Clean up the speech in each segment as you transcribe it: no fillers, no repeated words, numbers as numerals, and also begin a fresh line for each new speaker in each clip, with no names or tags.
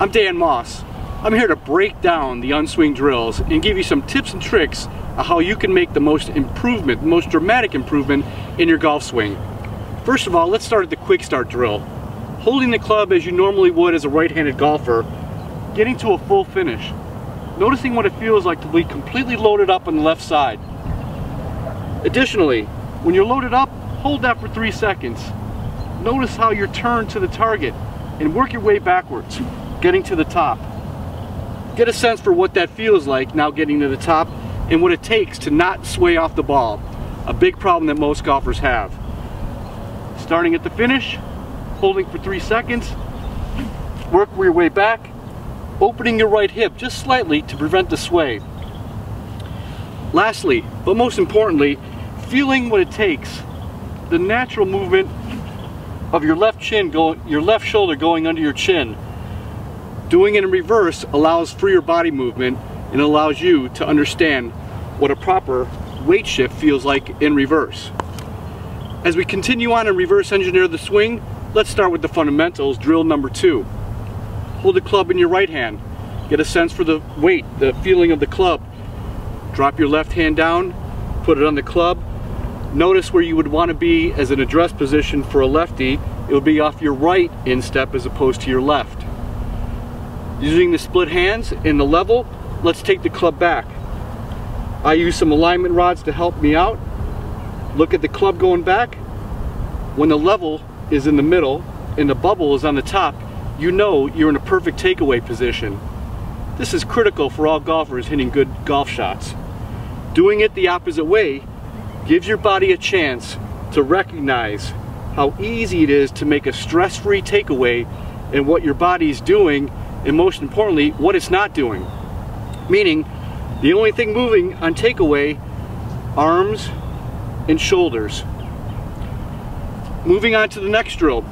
I'm Dan Moss. I'm here to break down the unswing drills and give you some tips and tricks on how you can make the most dramatic improvement in your golf swing. First of all, let's start at the quick start drill. Holding the club as you normally would as a right-handed golfer, getting to a full finish. Noticing what it feels like to be completely loaded up on the left side. Additionally, when you're loaded up, hold that for 3 seconds. Notice how you're turned to the target and work your way backwards, getting to the top. Get a sense for what that feels like now getting to the top and what it takes to not sway off the ball. A big problem that most golfers have. Starting at the finish, holding for 3 seconds, work your way back, opening your right hip just slightly to prevent the sway. Lastly, but most importantly, feeling what it takes, the natural movement of your left shoulder going under your chin. Doing it in reverse allows freer body movement and allows you to understand what a proper weight shift feels like in reverse. As we continue on and reverse engineer the swing, let's start with the fundamentals, drill number 2. Hold the club in your right hand. Get a sense for the weight, the feeling of the club. Drop your left hand down, put it on the club. Notice where you would want to be as an address position for a lefty. It would be off your right instep as opposed to your left. Using the split hands in the level, let's take the club back. I use some alignment rods to help me out. Look at the club going back. When the level is in the middle and the bubble is on the top, you know you're in a perfect takeaway position. This is critical for all golfers hitting good golf shots. Doing it the opposite way gives your body a chance to recognize how easy it is to make a stress-free takeaway and what your body's doing, and most importantly, what it's not doing. Meaning, the only thing moving on takeaway, arms and shoulders. Moving on to the next drill,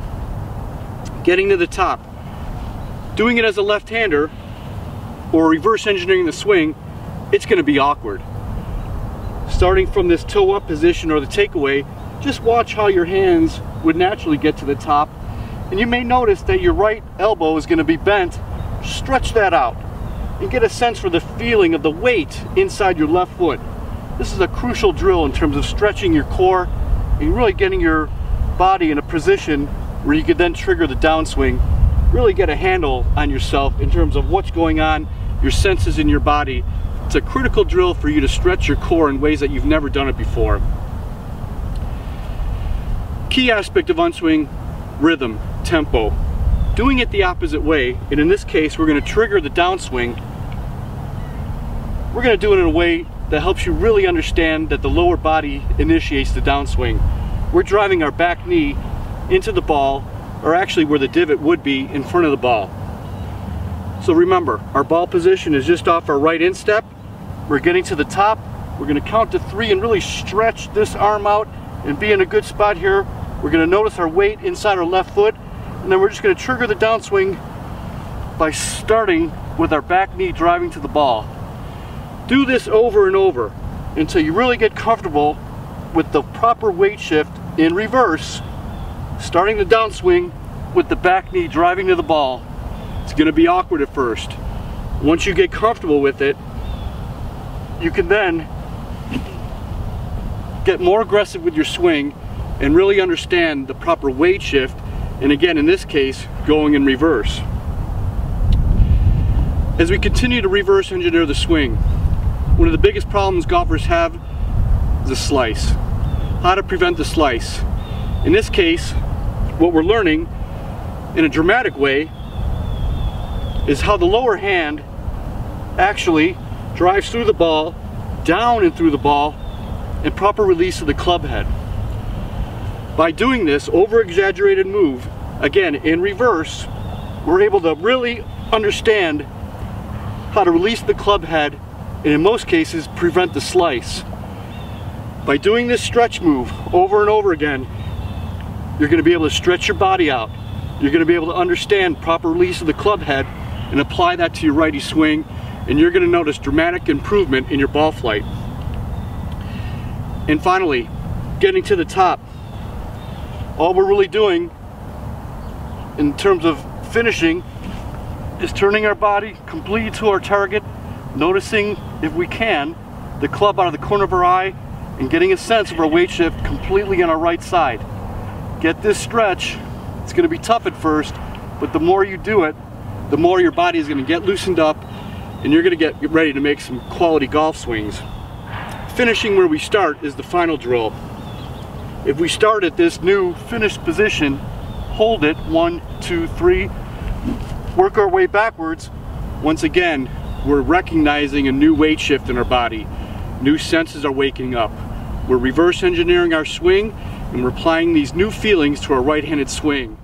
getting to the top. Doing it as a left-hander or reverse engineering the swing, it's going to be awkward. Starting from this toe-up position or the takeaway, just watch how your hands would naturally get to the top, and you may notice that your right elbow is going to be bent. Stretch that out and get a sense for the feeling of the weight inside your left foot. This is a crucial drill in terms of stretching your core and really getting your body in a position where you could then trigger the downswing. Really get a handle on yourself in terms of what's going on, your senses in your body. It's a critical drill for you to stretch your core in ways that you've never done it before. Key aspect of unswing, rhythm, tempo. Doing it the opposite way, and in this case we're going to trigger the downswing. We're going to do it in a way that helps you really understand that the lower body initiates the downswing. We're driving our back knee into the ball, or actually where the divot would be in front of the ball. So remember, our ball position is just off our right instep. We're getting to the top. We're going to count to 3 and really stretch this arm out and be in a good spot here. We're going to notice our weight inside our left foot, and then we're just going to trigger the downswing by starting with our back knee driving to the ball. Do this over and over until you really get comfortable with the proper weight shift in reverse, starting the downswing with the back knee driving to the ball. It's going to be awkward at first. Once you get comfortable with it, you can then get more aggressive with your swing and really understand the proper weight shift, and again in this case going in reverse. As we continue to reverse engineer the swing, one of the biggest problems golfers have is a slice. How to prevent the slice. In this case, what we're learning in a dramatic way is how the lower hand actually drives through the ball, down and through the ball, and proper release of the club head. By doing this over-exaggerated move, again in reverse, we're able to really understand how to release the club head and in most cases prevent the slice. By doing this stretch move over and over again, you're going to be able to stretch your body out. You're going to be able to understand proper release of the club head and apply that to your righty swing, and you're going to notice dramatic improvement in your ball flight. And finally, getting to the top. All we're really doing in terms of finishing is turning our body completely to our target, noticing, if we can, the club out of the corner of our eye, and getting a sense of our weight shift completely on our right side. Get this stretch. It's going to be tough at first, but the more you do it, the more your body is going to get loosened up, and you're going to get ready to make some quality golf swings. Finishing where we start is the final drill. If we start at this new finished position, hold it, 1, 2, 3, work our way backwards. Once again, we're recognizing a new weight shift in our body. New senses are waking up. We're reverse engineering our swing, and we're applying these new feelings to our right-handed swing.